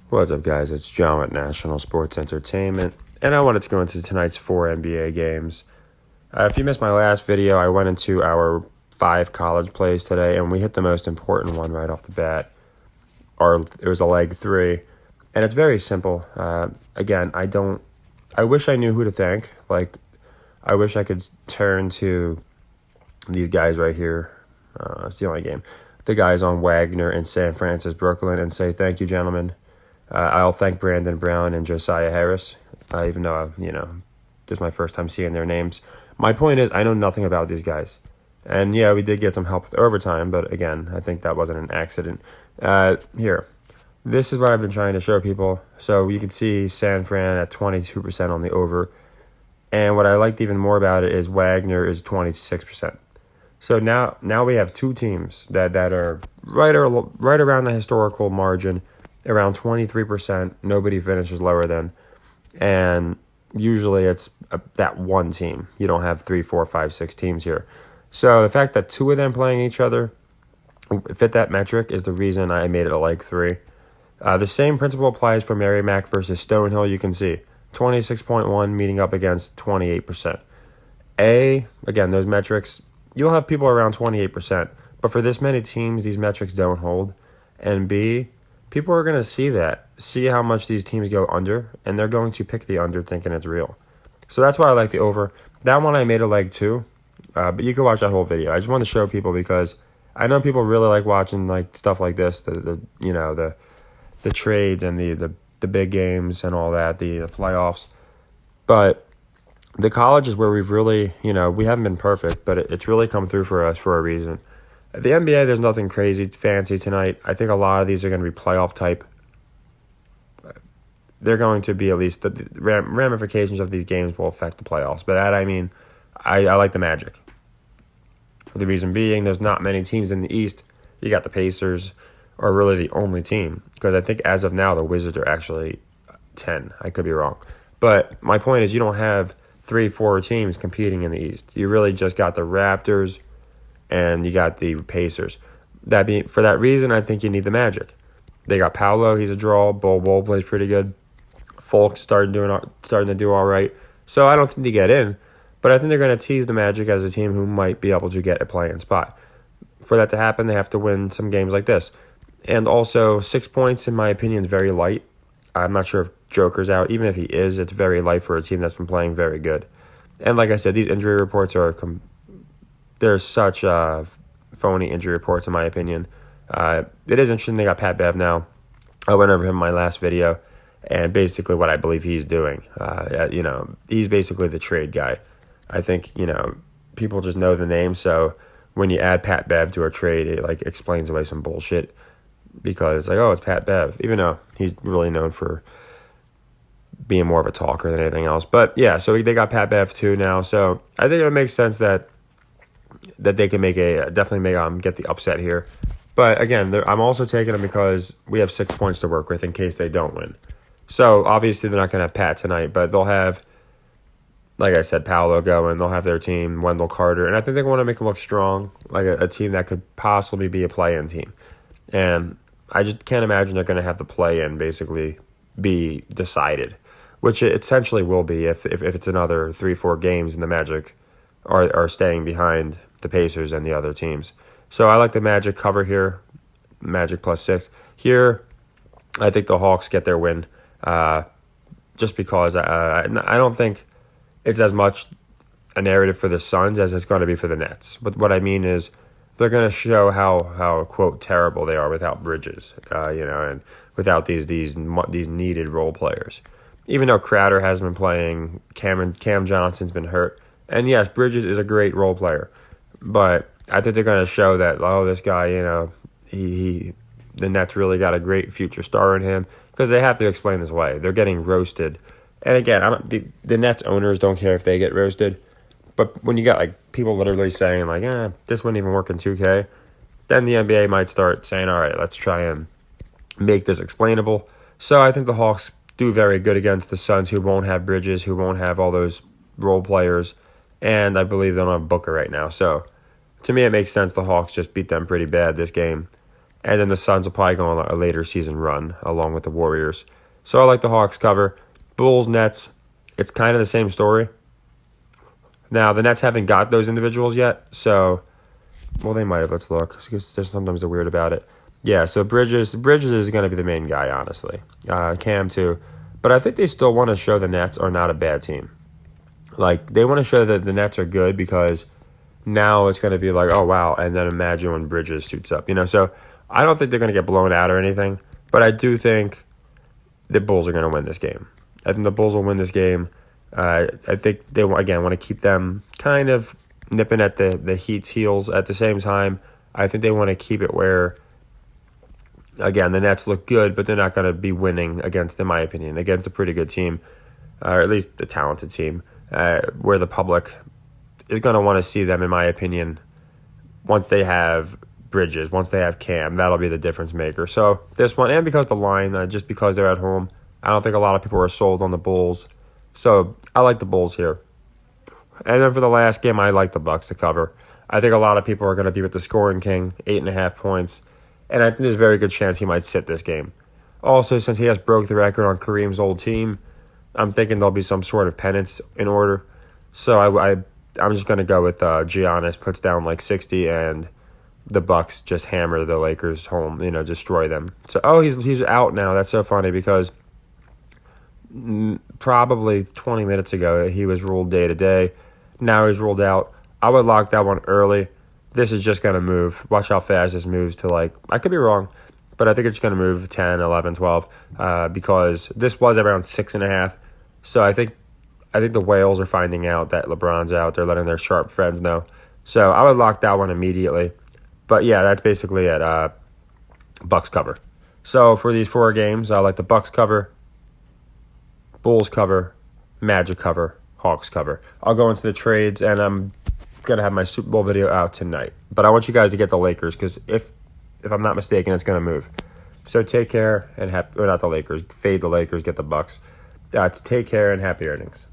What's up, guys? It's John at National Sports Entertainment, and I wanted to go into tonight's 4 NBA games. If you missed my last video, I went into our 5 college plays today, and we hit the most important one right off the bat. It was a leg 3, and it's very simple. Again, I wish I knew who to thank. I wish I could turn to these guys right here. It's the only game. The guys on Wagner in San Francisco, Brooklyn, and say, thank you, gentlemen. I'll thank Brandon Brown and Josiah Harris, even though, this is my first time seeing their names. My point is, I know nothing about these guys. And, yeah, we did get some help with overtime, but, again, I think that wasn't an accident. Here, this is what I've been trying to show people. So you can see San Fran at 22% on the over. And what I liked even more about it is Wagner is 26%. So now we have 2 teams that are right around the historical margin, around 23%. Nobody finishes lower than. And usually it's that one team. You don't have 3, 4, 5, 6 teams here. So the fact that 2 of them playing each other fit that metric is the reason I made it a leg 3. The same principle applies for Merrimack versus Stonehill. You can see 26.1 meeting up against 28%. Again, those metrics, you'll have people around 28%. But for this many teams, these metrics don't hold. And B, people are going to see how much these teams go under, and they're going to pick the under thinking it's real. So that's why I like the over. That one I made a leg 2, but you can watch that whole video. I just want to show people because I know people really like watching stuff like this, the trades and the big games and all that, the playoffs. But the college is where we've really, we haven't been perfect, but it's really come through for us for a reason. At the NBA, there's nothing crazy fancy tonight. I think a lot of these are going to be playoff type. They're going to be, at least the ramifications of these games will affect the playoffs. But that, I like the Magic. For the reason being, there's not many teams in the East. You got the Pacers are really the only team. Because I think as of now, the Wizards are actually 10. I could be wrong. But my point is you don't have 3, 4 teams competing in the East. You really just got the Raptors and you got the Pacers. For that reason, I think you need the Magic. They got Paolo, he's a draw. Bol plays pretty good. Fultz starting to do all right. So I don't think they get in, but I think they're going to tease the Magic as a team who might be able to get a play-in spot. For that to happen, they have to win some games like this. And also, 6 points, in my opinion, is very light. I'm not sure if Joker's out. Even if he is, it's very light for a team that's been playing very good. And like I said, these injury reports there's such phony injury reports, in my opinion. It is interesting they got Pat Bev now. I went over him in my last video, and basically what I believe he's doing. He's basically the trade guy. I think, people just know the name, so when you add Pat Bev to a trade, it explains away some bullshit because it's Pat Bev, even though he's really known for being more of a talker than anything else. But yeah, so they got Pat Bev too now, so I think it makes sense that they can get the upset here. But again, I'm also taking them because we have 6 points to work with in case they don't win. So obviously they're not going to have Pat tonight, but they'll have, like I said, Paolo going. They'll have their team, Wendell Carter, and I think they want to make them look strong, like a team that could possibly be a play-in team. And I just can't imagine they're going to have the play-in basically be decided, which it essentially will be if it's another 3, 4 games and the Magic are staying behind the Pacers and the other teams. So I like the Magic cover here, Magic +6. Here, I think the Hawks get their win just because I don't think it's as much a narrative for the Suns as it's going to be for the Nets. But what I mean is they're going to show how quote, terrible they are without Bridges, and without these needed role players. Even though Crowder has been playing, Cam Johnson's been hurt. And yes, Bridges is a great role player, but I think they're going to show that, this guy, the Nets really got a great future star in him because they have to explain this away. They're getting roasted. And again, the Nets owners don't care if they get roasted, but when you got people literally saying this wouldn't even work in 2K, then the NBA might start saying, all right, let's try and make this explainable. So I think the Hawks do very good against the Suns, who won't have Bridges, who won't have all those role players. And I believe they don't have Booker right now. So to me, it makes sense the Hawks just beat them pretty bad this game. And then the Suns will probably go on a later season run along with the Warriors. So I like the Hawks cover. Bulls, Nets, it's kind of the same story. Now, the Nets haven't got those individuals yet, so, well, they might have. Let's look, because there's sometimes they're weird about it. Yeah, so Bridges is going to be the main guy, honestly. Cam, too. But I think they still want to show the Nets are not a bad team. Like, they want to show that the Nets are good because now it's going to be like, oh, wow, and then imagine when Bridges suits up. So I don't think they're going to get blown out or anything, but I do think the Bulls are going to win this game. I think the Bulls will win this game. I think they, again, want to keep them kind of nipping at the Heat's heels at the same time. I think they want to keep it where, again, the Nets look good, but they're not going to be winning against, in my opinion, against a pretty good team, or at least a talented team, where the public is going to want to see them, in my opinion, once they have Bridges, once they have Cam. That'll be the difference maker. So this one, and because the line, just because they're at home, I don't think a lot of people are sold on the Bulls. So I like the Bulls here. And then for the last game, I like the Bucks to cover. I think a lot of people are going to be with the scoring king, 8.5 points. And I think there's a very good chance he might sit this game. Also, since he has broke the record on Kareem's old team, I'm thinking there'll be some sort of penance in order. So I'm just going to go with Giannis puts down like 60 and the Bucks just hammer the Lakers home, destroy them. So, he's out now. That's so funny because probably 20 minutes ago he was ruled day-to-day. Now he's ruled out. I would lock that one early. This is just going to move. Watch how fast this moves to I could be wrong, but I think it's going to move 10, 11, 12 because this was around 6.5. So I think the whales are finding out that LeBron's out. They're letting their sharp friends know. So I would lock that one immediately. But yeah, that's basically it. Bucks cover. So for these 4 games, I like the Bucks cover, Bulls cover, Magic cover, Hawks cover. I'll go into the trades, and I'm going to have my Super Bowl video out tonight. But I want you guys to get the Lakers because if I'm not mistaken, it's going to move. So take care and not the Lakers. Fade the Lakers, get the Bucks. Take care and happy earnings.